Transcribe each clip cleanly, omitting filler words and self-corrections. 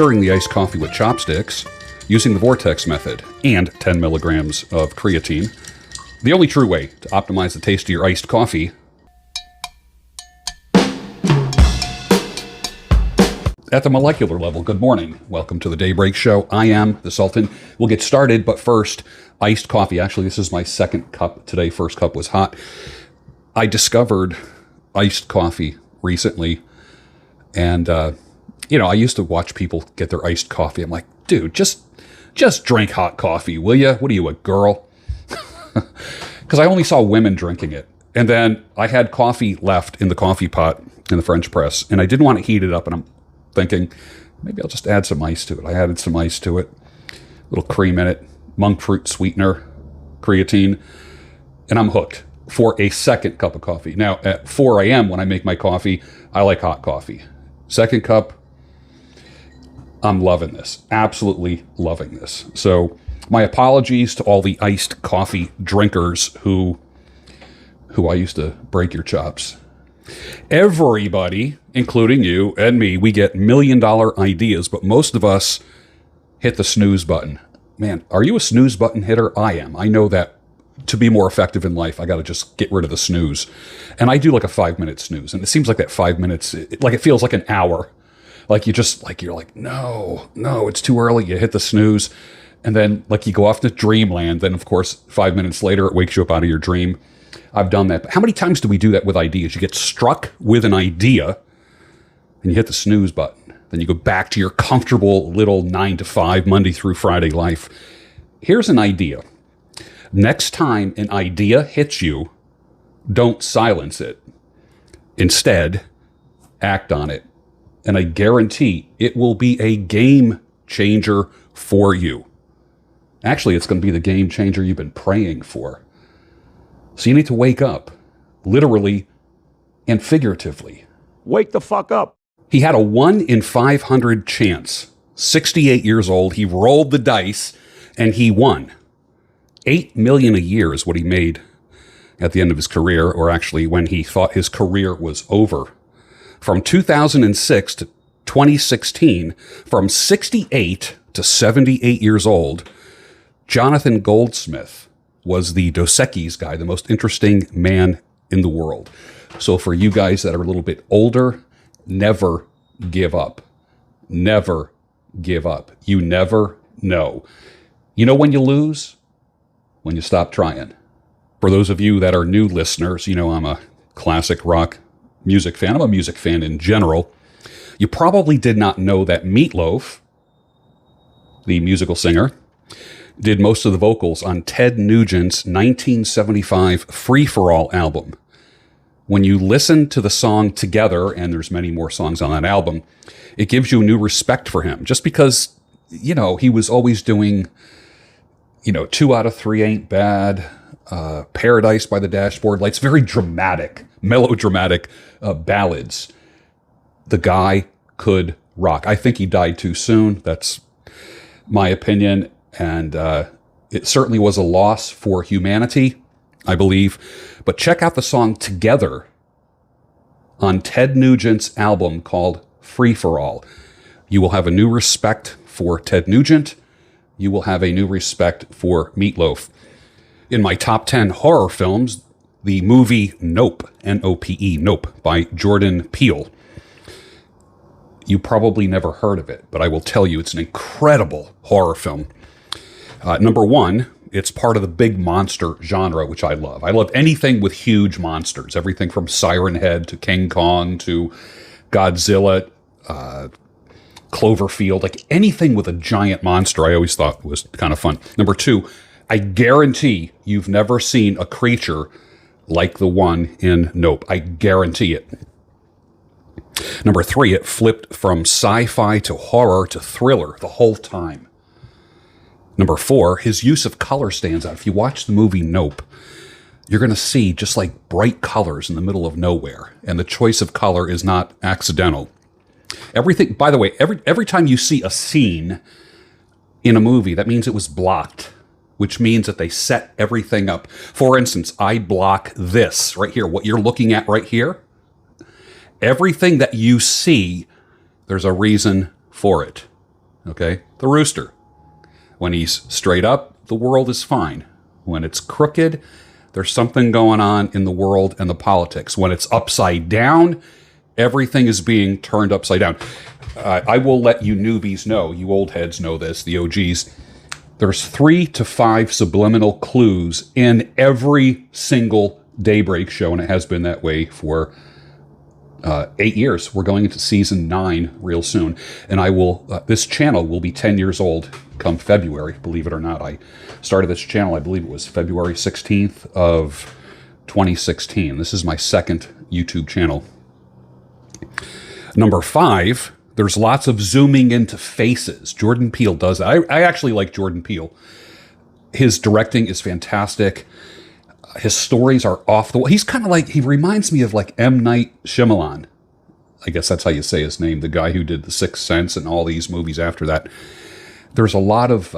stirring the iced coffee with chopsticks, using the vortex method, and 10 milligrams of creatine. The only true way to optimize the taste of your iced coffee. At the molecular level, good morning. Welcome to the Daybreak Show. I am the Sultan. We'll get started, but first, iced coffee. Actually, this is my second cup today. First cup was hot. I discovered iced coffee recently, and I used to watch people get their iced coffee. I'm like, dude, just drink hot coffee, will you? What are you, a girl? Because I only saw women drinking it. And then I had coffee left in the coffee pot in the French press, and I didn't want to heat it up, and I'm thinking, maybe I'll just add some ice to it. I added some ice to it, a little cream in it, monk fruit sweetener, creatine, and I'm hooked for a second cup of coffee. Now, at 4 a.m. when I make my coffee, I like hot coffee. Second cup, I'm loving this. Absolutely loving this. So my apologies to all the iced coffee drinkers who I used to break your chops. Everybody, including you and me, we get million-dollar ideas, but most of us hit the snooze button. Man, are you a snooze button hitter? I am. I know that to be more effective in life, I got to just get rid of the snooze. And I do like a 5-minute snooze. And it seems like that 5 minutes, it feels like an hour. Like you're like, no, it's too early. You hit the snooze. And then like you go off to dreamland. Then of course, 5 minutes later, it wakes you up out of your dream. I've done that. But how many times do we do that with ideas? You get struck with an idea and you hit the snooze button. Then you go back to your comfortable little 9 to 5, Monday through Friday life. Here's an idea. Next time an idea hits you, don't silence it. Instead, act on it. And I guarantee it will be a game changer for you. Actually, it's going to be the game changer you've been praying for. So you need to wake up, literally and figuratively. Wake the fuck up. He had a 1 in 500 chance. 68 years old, he rolled the dice and he won. $8 million a year is what he made at the end of his career, or actually when he thought his career was over. From 2006 to 2016, from 68 to 78 years old, Jonathan Goldsmith was the Dos Equis guy, the most interesting man in the world. So for you guys that are a little bit older, never give up. Never give up. You never know. You know when you lose? When you stop trying. For those of you that are new listeners, you know I'm a classic rock music fan. I'm a music fan in general. You probably did not know that Meatloaf, the musical singer, did most of the vocals on Ted Nugent's 1975 Free For All album. When you listen to the song Together, and there's many more songs on that album, it gives you a new respect for him. Just because, he was always doing, 2 Out of 3 Ain't Bad, Paradise by the Dashboard Lights, very dramatic, melodramatic ballads. The guy could rock. I think he died too soon. That's my opinion. And it certainly was a loss for humanity, I believe. But check out the song Together on Ted Nugent's album called Free For All. You will have a new respect for Ted Nugent. You will have a new respect for Meatloaf. In my top 10 horror films, the movie Nope, N-O-P-E, Nope, by Jordan Peele. You probably never heard of it, but I will tell you it's an incredible horror film. Number one, it's part of the big monster genre, which I love. I love anything with huge monsters, everything from Siren Head to King Kong to Godzilla, Cloverfield, like anything with a giant monster I always thought was kind of fun. Number two, I guarantee you've never seen a creature like the one in Nope. I guarantee it. Number three, it flipped from sci-fi to horror to thriller the whole time. Number four, his use of color stands out. If you watch the movie Nope, you're going to see just like bright colors in the middle of nowhere. And the choice of color is not accidental. Everything, by the way, every time you see a scene in a movie, that means it was blocked, which means that they set everything up. For instance, I block this right here, what you're looking at right here. Everything that you see, there's a reason for it. Okay? The rooster. When he's straight up, the world is fine. When it's crooked, there's something going on in the world and the politics. When it's upside down, everything is being turned upside down. I will let you newbies know, you old heads know this, the OGs. There's 3 to 5 subliminal clues in every single Daybreak show, and it has been that way for 8 years. We're going into season 9 real soon, and I will. This channel will be 10 years old come February. Believe it or not, I started this channel. I believe it was February 16th of 2016. This is my second YouTube channel. Number 5. There's lots of zooming into faces. Jordan Peele does that. I actually like Jordan Peele. His directing is fantastic. His stories are off the wall. He's kind of like, he reminds me of like M. Night Shyamalan. I guess that's how you say his name, the guy who did The Sixth Sense and all these movies after that. There's a lot of,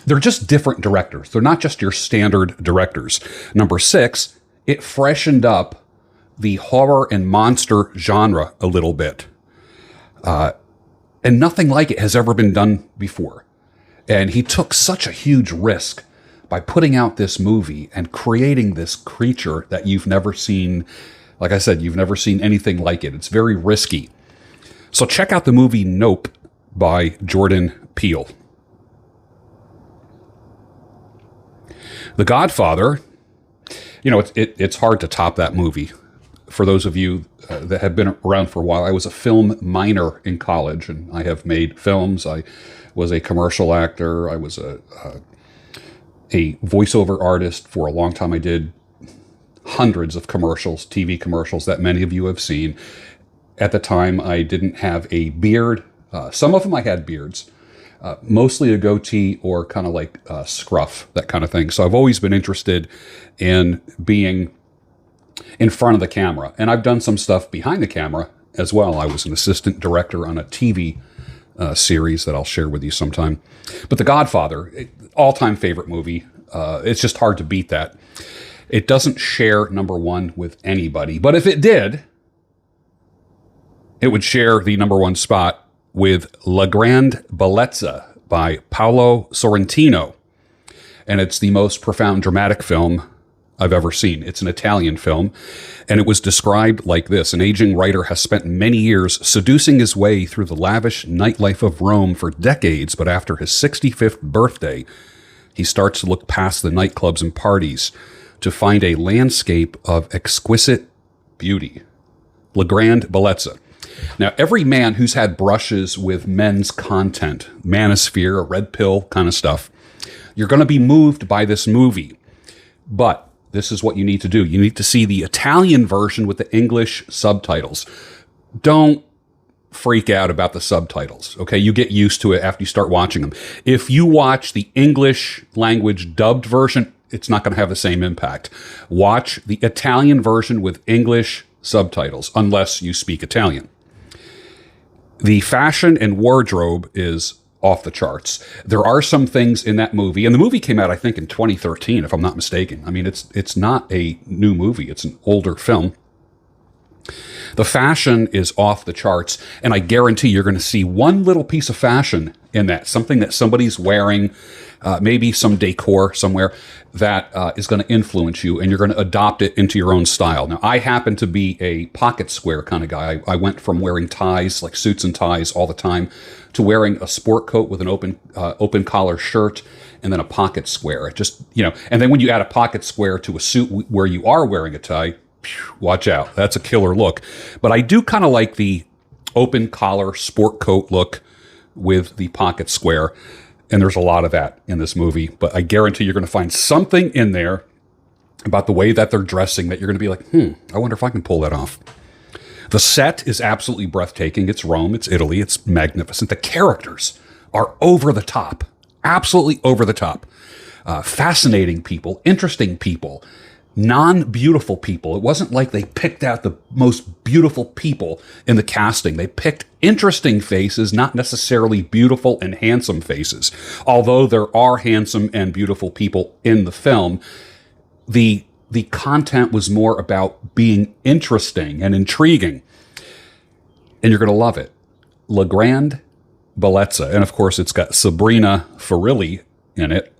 they're just different directors. They're not just your standard directors. Number 6, it freshened up the horror and monster genre a little bit. And nothing like it has ever been done before. And he took such a huge risk by putting out this movie and creating this creature that you've never seen. Like I said, you've never seen anything like it. It's very risky. So check out the movie Nope by Jordan Peele. The Godfather, you know, it's hard to top that movie. For those of you that have been around for a while, I was a film minor in college, and I have made films. I was a commercial actor. I was a voiceover artist for a long time. I did hundreds of commercials, TV commercials that many of you have seen. At the time, I didn't have a beard. Some of them I had beards, mostly a goatee or kind of like scruff, that kind of thing. So I've always been interested in being in front of the camera. And I've done some stuff behind the camera as well. I was an assistant director on a TV series that I'll share with you sometime. But The Godfather, all-time favorite movie. It's just hard to beat that. It doesn't share number 1 with anybody. But if it did, it would share the number 1 spot with La Grande Bellezza by Paolo Sorrentino. And it's the most profound dramatic film I've ever seen. It's an Italian film, and it was described like this. An aging writer has spent many years seducing his way through the lavish nightlife of Rome for decades, but after his 65th birthday, he starts to look past the nightclubs and parties to find a landscape of exquisite beauty. La Grande Bellezza. Now, every man who's had brushes with men's content, manosphere, a red pill kind of stuff, you're going to be moved by this movie. But this is what you need to do. You need to see the Italian version with the English subtitles. Don't freak out about the subtitles, okay? You get used to it after you start watching them. If you watch the English language dubbed version, it's not going to have the same impact. Watch the Italian version with English subtitles, unless you speak Italian. The fashion and wardrobe is off the charts. There are some things in that movie, and the movie came out, I think, in 2013, if I'm not mistaken. I mean, it's not a new movie. It's an older film. The fashion is off the charts, and I guarantee you're going to see one little piece of fashion in that, something that somebody's wearing, maybe some decor somewhere that is going to influence you, and you're going to adopt it into your own style. Now, I happen to be a pocket square kind of guy. I went from wearing ties, like suits and ties all the time, to wearing a sport coat with an open collar shirt and then a pocket square. It just, you know, and then when you add a pocket square to a suit where you are wearing a tie, watch out. That's a killer look. But I do kind of like the open collar sport coat look with the pocket square. And there's a lot of that in this movie. But I guarantee you're going to find something in there about the way that they're dressing that you're going to be like, I wonder if I can pull that off. The set is absolutely breathtaking. It's Rome. It's Italy. It's magnificent. The characters are over the top. Absolutely over the top. Fascinating people. Interesting people. Non-beautiful people. It wasn't like they picked out the most beautiful people in the casting. They picked interesting faces, not necessarily beautiful and handsome faces. Although there are handsome and beautiful people in the film, the content was more about being interesting and intriguing. And you're going to love it. La Grande Bellezza. And of course, it's got Sabrina Farilli in it.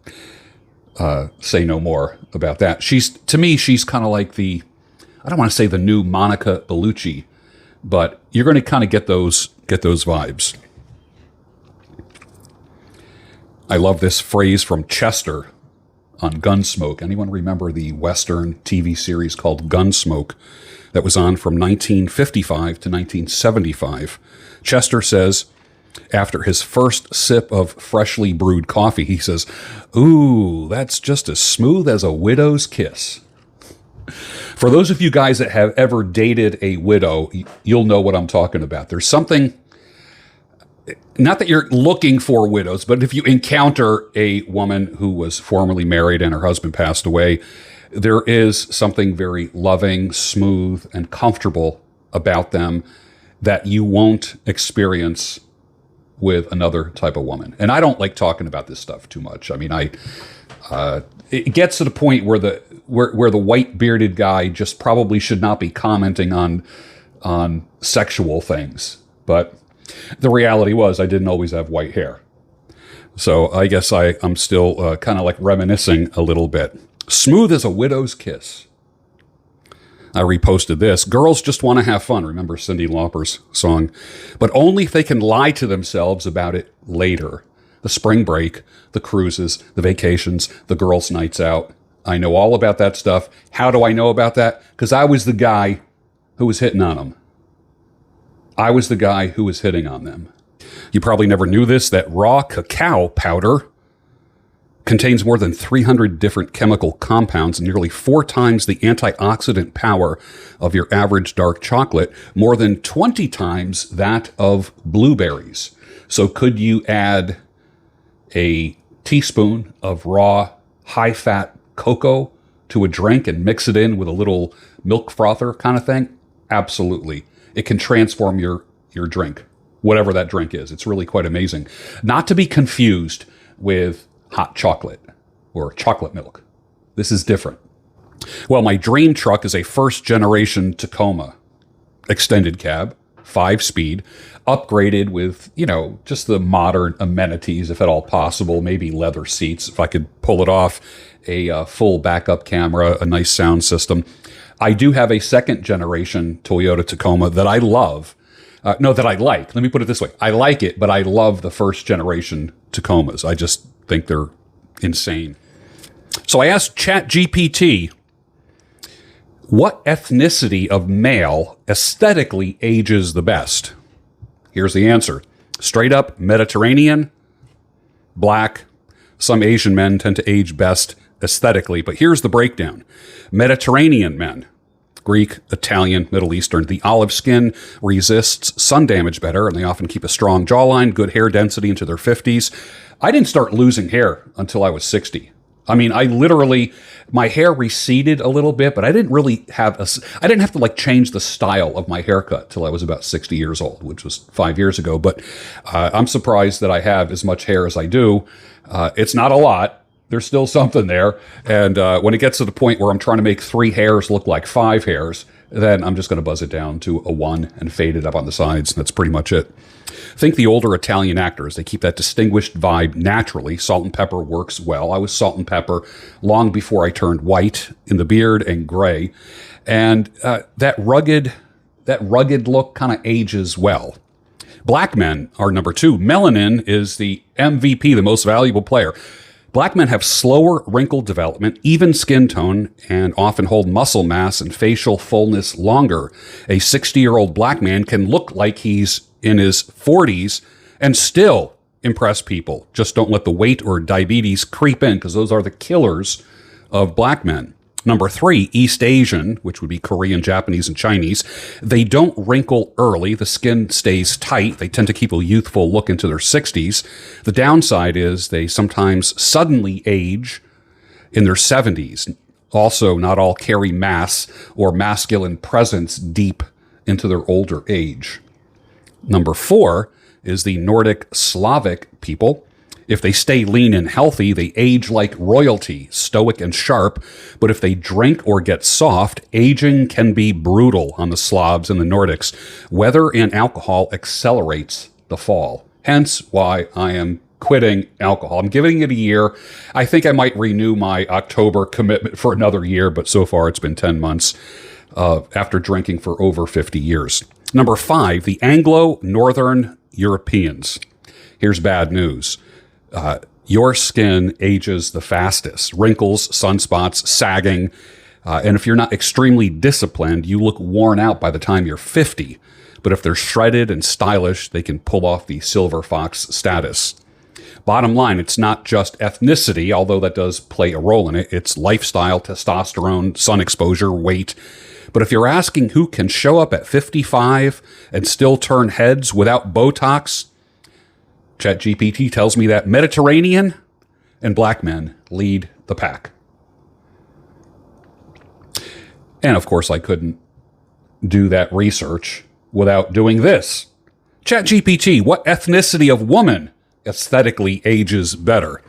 Say no more about that. To me, she's kind of like I don't want to say the new Monica Bellucci, but you're going to kind of get those vibes. I love this phrase from Chester on Gunsmoke. Anyone remember the Western TV series called Gunsmoke that was on from 1955 to 1975? Chester says, after his first sip of freshly brewed coffee, he says, "Ooh, that's just as smooth as a widow's kiss." For those of you guys that have ever dated a widow, you'll know what I'm talking about. There's something, not that you're looking for widows, but if you encounter a woman who was formerly married and her husband passed away, there is something very loving, smooth, and comfortable about them that you won't experience with another type of woman. And I don't like talking about this stuff too much. I mean, it gets to the point where the white bearded guy just probably should not be commenting on sexual things. But the reality was I didn't always have white hair. So I guess I'm still kind of like reminiscing a little bit. Smooth as a widow's kiss. I reposted this. Girls just want to have fun. Remember Cyndi Lauper's song? But only if they can lie to themselves about it later. The spring break, the cruises, the vacations, the girls' nights out. I know all about that stuff. How do I know about that? Because I was the guy who was hitting on them. I was the guy who was hitting on them. You probably never knew this, that raw cacao powder contains more than 300 different chemical compounds and nearly 4 times the antioxidant power of your average dark chocolate, more than 20 times that of blueberries. So could you add a teaspoon of raw, high-fat cocoa to a drink and mix it in with a little milk frother kind of thing? Absolutely. It can transform your drink, whatever that drink is. It's really quite amazing. Not to be confused with hot chocolate or chocolate milk. This is different. Well, my dream truck is a first-generation Tacoma extended cab, 5-speed, upgraded with, just the modern amenities, if at all possible, maybe leather seats, if I could pull it off, a full backup camera, a nice sound system. I do have a second-generation Toyota Tacoma that I love. That I like. Let me put it this way. I like it, but I love the first-generation Tacomas. I just think they're insane. So I asked ChatGPT, what ethnicity of male aesthetically ages the best? Here's the answer. Straight up Mediterranean, black. Some Asian men tend to age best aesthetically, but here's the breakdown. Mediterranean men, Greek, Italian, Middle Eastern. The olive skin resists sun damage better, and they often keep a strong jawline, good hair density into their 50s. I didn't start losing hair until I was 60. I mean, my hair receded a little bit, but I didn't have to like change the style of my haircut till I was about 60 years old, which was 5 years ago. But I'm surprised that I have as much hair as I do. It's not a lot. There's still something there. And when it gets to the point where I'm trying to make 3 hairs look like 5 hairs, then I'm just going to buzz it down to a 1 and fade it up on the sides. That's pretty much it. Think the older Italian actors. They keep that distinguished vibe naturally. Salt and pepper works well. I was salt and pepper long before I turned white in the beard and gray. And that rugged look kind of ages well. Black men are number 2. Melanin is the MVP, the most valuable player. Black men have slower wrinkle development, even skin tone, and often hold muscle mass and facial fullness longer. A 60-year-old black man can look like he's in his 40s and still impress people. Just don't let the weight or diabetes creep in, because those are the killers of black men. Number 3, East Asian, which would be Korean, Japanese, and Chinese. They don't wrinkle early. The skin stays tight. They tend to keep a youthful look into their 60s. The downside is they sometimes suddenly age in their 70s. Also, not all carry mass or masculine presence deep into their older age. Number 4 is the Nordic Slavic people. If they stay lean and healthy, they age like royalty, stoic and sharp. But if they drink or get soft, aging can be brutal on the Slavs and the Nordics. Weather and alcohol accelerates the fall. Hence why I am quitting alcohol. I'm giving it a year. I think I might renew my October commitment for another year, but so far it's been 10 months after drinking for over 50 years. Number 5, the Anglo-Northern Europeans. Here's bad news. Your skin ages the fastest. Wrinkles, sunspots, sagging. And if you're not extremely disciplined, you look worn out by the time you're 50. But if they're shredded and stylish, they can pull off the silver fox status. Bottom line, it's not just ethnicity, although that does play a role in it. It's lifestyle, testosterone, sun exposure, weight. But if you're asking who can show up at 55 and still turn heads without Botox, ChatGPT tells me that Mediterranean and black men lead the pack. And of course, I couldn't do that research without doing this. ChatGPT, what ethnicity of woman aesthetically ages better?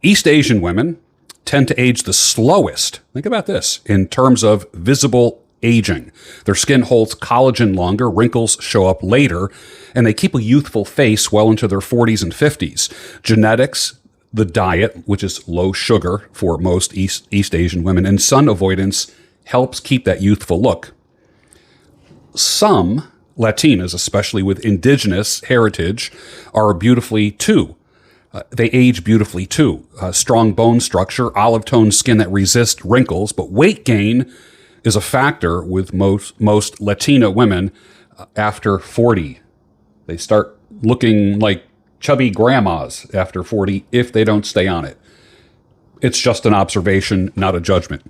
East Asian women tend to age the slowest. Think about this in terms of visible aging. Their skin holds collagen longer, wrinkles show up later, and they keep a youthful face well into their 40s and 50s. Genetics, the diet, which is low sugar for most East Asian women, and sun avoidance helps keep that youthful look. Some Latinas, especially with indigenous heritage, are beautifully too. They age beautifully too. Strong bone structure, olive tone skin that resists wrinkles, but weight gain is a factor with most Latina women after 40. They start looking like chubby grandmas after 40 if they don't stay on it. It's just an observation, not a judgment.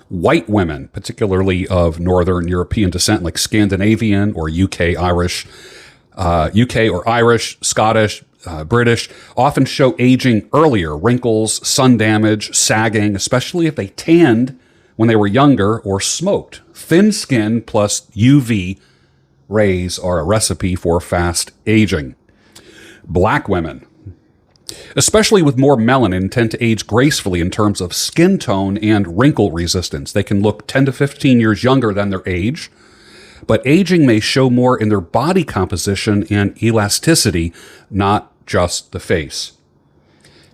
White women, particularly of Northern European descent, like Scandinavian or UK or Irish, Scottish, British, often show aging earlier, wrinkles, sun damage, sagging, especially if they tanned when they were younger or smoked. Thin skin plus UV rays are a recipe for fast aging. Black women, especially with more melanin, tend to age gracefully in terms of skin tone and wrinkle resistance. They can look 10 to 15 years younger than their age, but aging may show more in their body composition and elasticity, not just the face.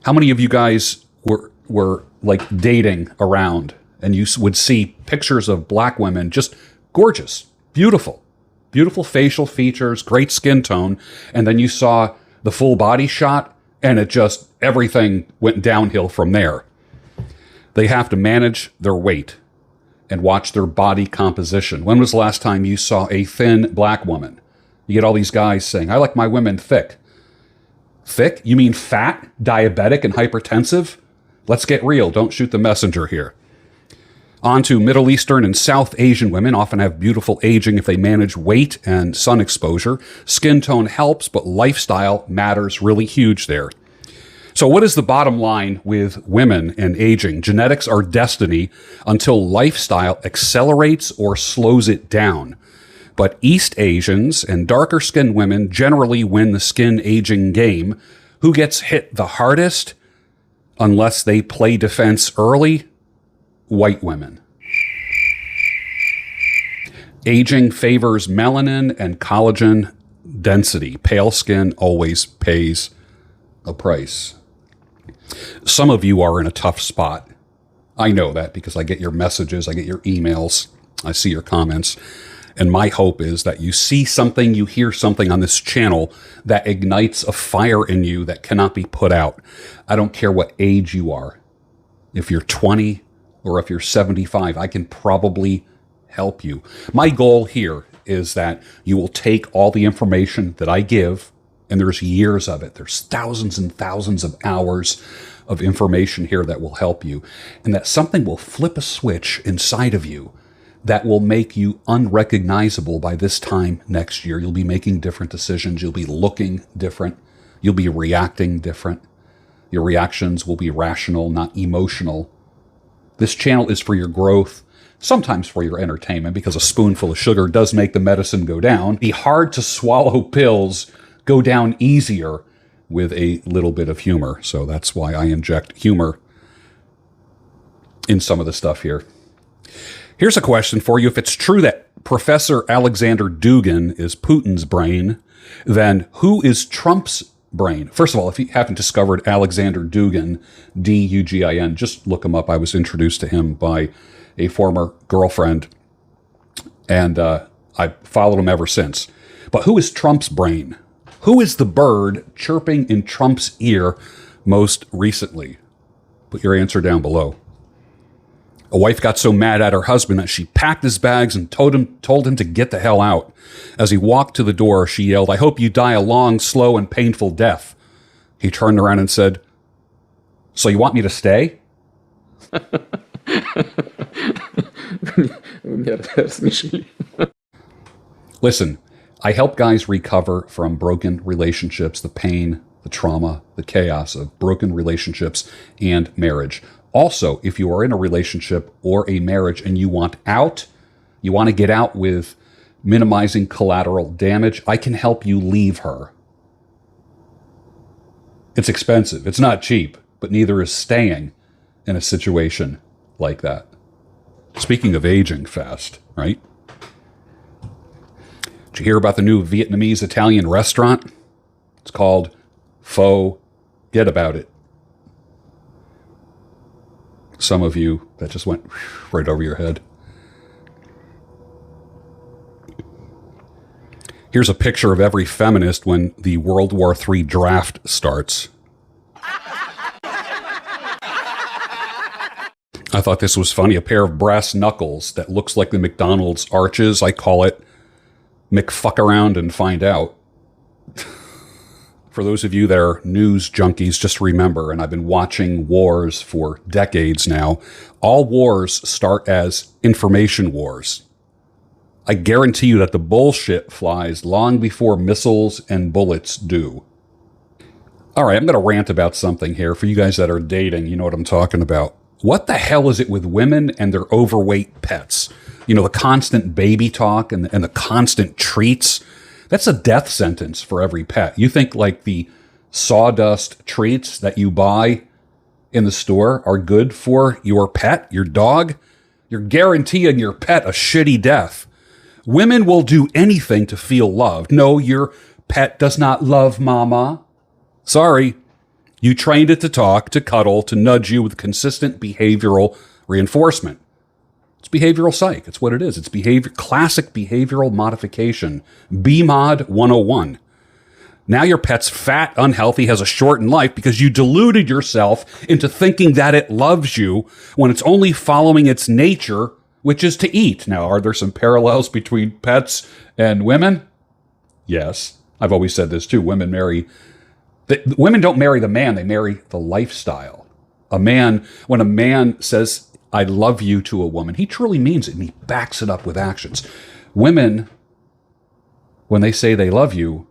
How many of you guys were like dating around and you would see pictures of black women, just gorgeous, beautiful facial features, great skin tone, and then you saw the full body shot and it just, everything went downhill from there. They have to manage their weight and watch their body composition. When was the last time you saw a thin black woman? You get all these guys saying, I like my women thick. Thick? You mean fat, diabetic, and hypertensive? Let's get real. Don't shoot the messenger here. On to Middle Eastern and South Asian women often have beautiful aging if they manage weight and sun exposure. Skin tone helps, but lifestyle matters really huge there. So what is the bottom line with women and aging? Genetics are destiny until lifestyle accelerates or slows it down. But East Asians and darker skinned women generally win the skin aging game. Who gets hit the hardest? Unless they play defense early, white women. Aging favors melanin and collagen density. Pale skin always pays a price. Some of you are in a tough spot. I know that because I get your messages, I get your emails, I see your comments. And my hope is that you see something, you hear something on this channel that ignites a fire in you that cannot be put out. I don't care what age you are. If you're 20 or if you're 75, I can probably help you. My goal here is that you will take all the information that I give, and there's years of it. There's thousands and thousands of hours of information here that will help you, and that something will flip a switch inside of you that will make you unrecognizable by this time next year. You'll be making different decisions. You'll be looking different. You'll be reacting different. Your reactions will be rational, not emotional. This channel is for your growth, sometimes for your entertainment, because a spoonful of sugar does make the medicine go down. The hard to swallow pills go down easier with a little bit of humor. So that's why I inject humor in some of the stuff here. Here's a question for you. If it's true that Professor Alexander Dugin is Putin's brain, then who is Trump's brain? First of all, if you haven't discovered Alexander Dugin, Dugin, just look him up. I was introduced to him by a former girlfriend, and I followed him ever since. But who is Trump's brain? Who is the bird chirping in Trump's ear most recently? Put your answer down below. A wife got so mad at her husband that she packed his bags and told him to get the hell out. As he walked to the door, she yelled, "I hope you die a long, slow, and painful death." He turned around and said, "So you want me to stay?" Listen, I help guys recover from broken relationships, the pain, the trauma, the chaos of broken relationships and marriage. Also, if you are in a relationship or a marriage and you want out, you want to get out with minimizing collateral damage, I can help you leave her. It's expensive. It's not cheap, but neither is staying in a situation like that. Speaking of aging fast, right? Did you hear about the new Vietnamese Italian restaurant? It's called Forget About It. Some of you, that just went right over your head. Here's a picture of every feminist when the World War III draft starts. I thought this was funny. A pair of brass knuckles that looks like the McDonald's arches. I call it McFuck around and find out. For those of you that are news junkies, just remember, and I've been watching wars for decades now, all wars start as information wars. I guarantee you that the bullshit flies long before missiles and bullets do. All right, I'm going to rant about something here. For you guys that are dating, you know what I'm talking about. What the hell is it with women and their overweight pets? You know, the constant baby talk and the constant treats. That's a death sentence for every pet. You think like the sawdust treats that you buy in the store are good for your pet, your dog? You're guaranteeing your pet a shitty death. Women will do anything to feel loved. No, your pet does not love mama. Sorry. You trained it to talk, to cuddle, to nudge you with consistent behavioral reinforcement. It's behavioral psych. It's what it is. It's classic behavioral modification. BMod 101. Now your pet's fat, unhealthy, has a shortened life because you deluded yourself into thinking that it loves you when it's only following its nature, which is to eat. Now, are there some parallels between pets and women? Yes. I've always said this too. Women don't marry the man, they marry the lifestyle. When a man says, "I love you" to a woman, he truly means it, and he backs it up with actions. Women, when they say they love you,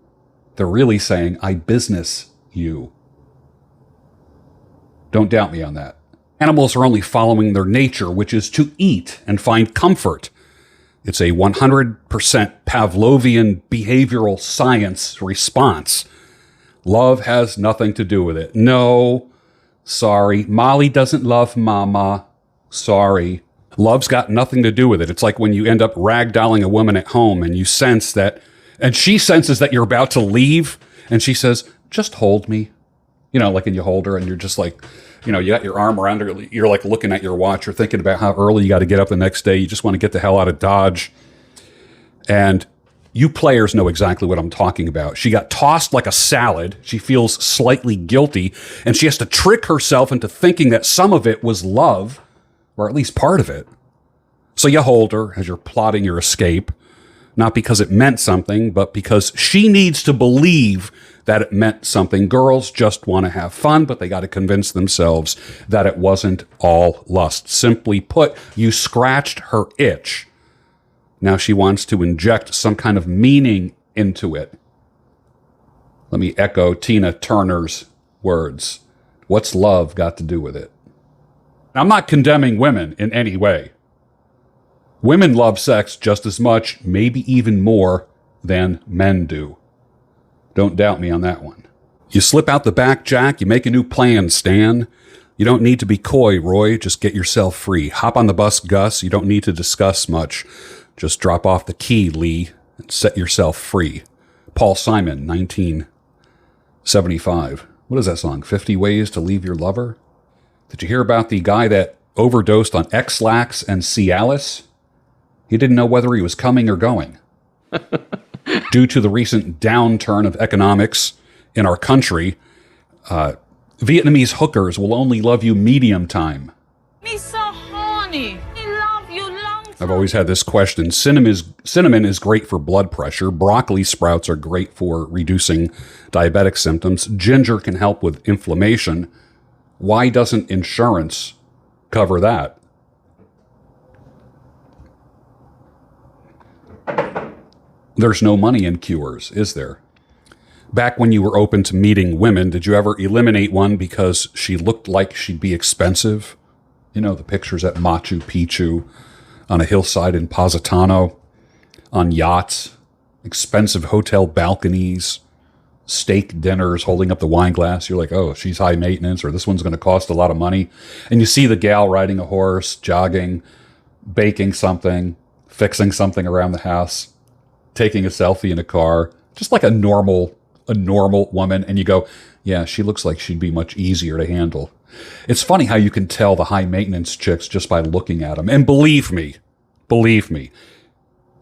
they're really saying, "I business you." Don't doubt me on that. Animals are only following their nature, which is to eat and find comfort. It's a 100% Pavlovian behavioral science response. Love has nothing to do with it. No, sorry. Molly doesn't love mama. Sorry. Love's got nothing to do with it. It's like when you end up ragdolling a woman at home and you sense that, and she senses that you're about to leave, and she says, "Just hold me." You know, like, and you hold her and you're just like, you know, you got your arm around her. You're like looking at your watch. You're thinking about how early you got to get up the next day. You just want to get the hell out of Dodge. And you players know exactly what I'm talking about. She got tossed like a salad. She feels slightly guilty, and she has to trick herself into thinking that some of it was love, or at least part of it. So you hold her as you're plotting your escape, not because it meant something, but because she needs to believe that it meant something. Girls just want to have fun, but they got to convince themselves that it wasn't all lust. Simply put, you scratched her itch. Now she wants to inject some kind of meaning into it. Let me echo Tina Turner's words. What's love got to do with it? I'm not condemning women in any way. Women love sex just as much, maybe even more, than men do. Don't doubt me on that one. You slip out the back, Jack. You make a new plan, Stan. You don't need to be coy, Roy. Just get yourself free. Hop on the bus, Gus. You don't need to discuss much. Just drop off the key, Lee, and set yourself free. Paul Simon, 1975. What is that song? 50 Ways to Leave Your Lover? Did you hear about the guy that overdosed on X-Lax and Cialis? He didn't know whether he was coming or going. Due to the recent downturn of economics in our country, Vietnamese hookers will only love you medium time. Me so horny. Me love you long time. I've always had this question. Cinnamon is great for blood pressure. Broccoli sprouts are great for reducing diabetic symptoms. Ginger can help with inflammation. Why doesn't insurance cover that? There's no money in cures, is there? Back when you were open to meeting women, did you ever eliminate one because she looked like she'd be expensive? You know, the pictures at Machu Picchu, on a hillside in Positano, on yachts, expensive hotel balconies, steak dinners, holding up the wine glass. You're like, oh, she's high maintenance, or this one's going to cost a lot of money. And you see the gal riding a horse, jogging, baking something, fixing something around the house, taking a selfie in a car, just like a normal woman, and you go, yeah, she looks like she'd be much easier to handle. It's funny how you can tell the high maintenance chicks just by looking at them. And believe me,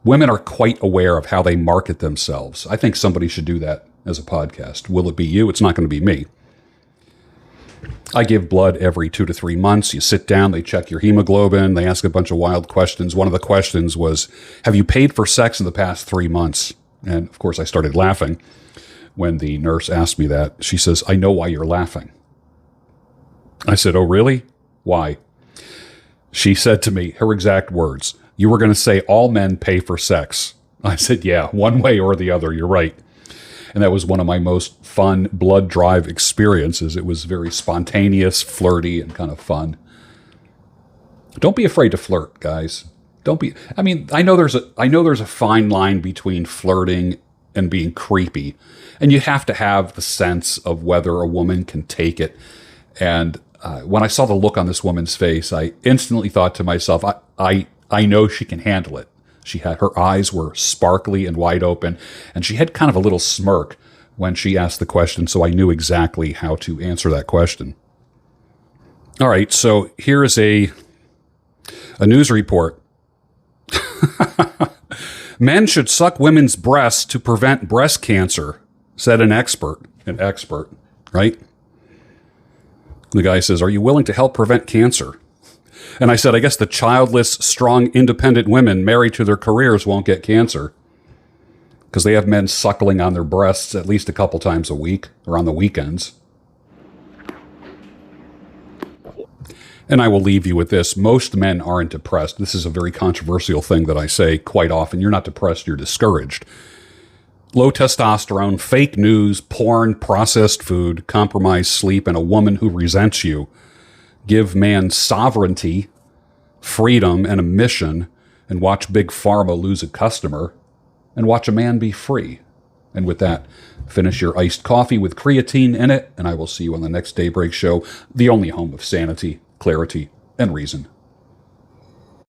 women are quite aware of how they market themselves. I think somebody should do that as a podcast. Will it be you? It's not going to be me. I give blood every 2 to 3 months. You sit down, they check your hemoglobin, they ask a bunch of wild questions. One of the questions was, have you paid for sex in the past 3 months? And of course I started laughing when the nurse asked me that. She says, I know why you're laughing. I said, oh really? Why? She said to me, her exact words, you were going to say all men pay for sex. I said, yeah, one way or the other, you're right. And that was one of my most fun blood drive experiences. It was very spontaneous, flirty, and kind of fun. Don't be afraid to flirt, guys. Don't be. I mean, I know there's a fine line between flirting and being creepy, and you have to have the sense of whether a woman can take it. And when I saw the look on this woman's face, I instantly thought to myself, I know she can handle it. Her eyes were sparkly and wide open, and she had kind of a little smirk when she asked the question, so I knew exactly how to answer that question. All right, so here is a news report. Men should suck women's breasts to prevent breast cancer, said an expert. An expert, right? The guy says, are you willing to help prevent cancer? And I said, I guess the childless, strong, independent women married to their careers won't get cancer because they have men suckling on their breasts at least a couple times a week or on the weekends. And I will leave you with this. Most men aren't depressed. This is a very controversial thing that I say quite often. You're not depressed, you're discouraged. Low testosterone, fake news, porn, processed food, compromised sleep, and a woman who resents you give man sovereignty, freedom, and a mission, and watch Big Pharma lose a customer, and watch a man be free. And with that, finish your iced coffee with creatine in it, and I will see you on the next Daybreak Show, the only home of sanity, clarity, and reason.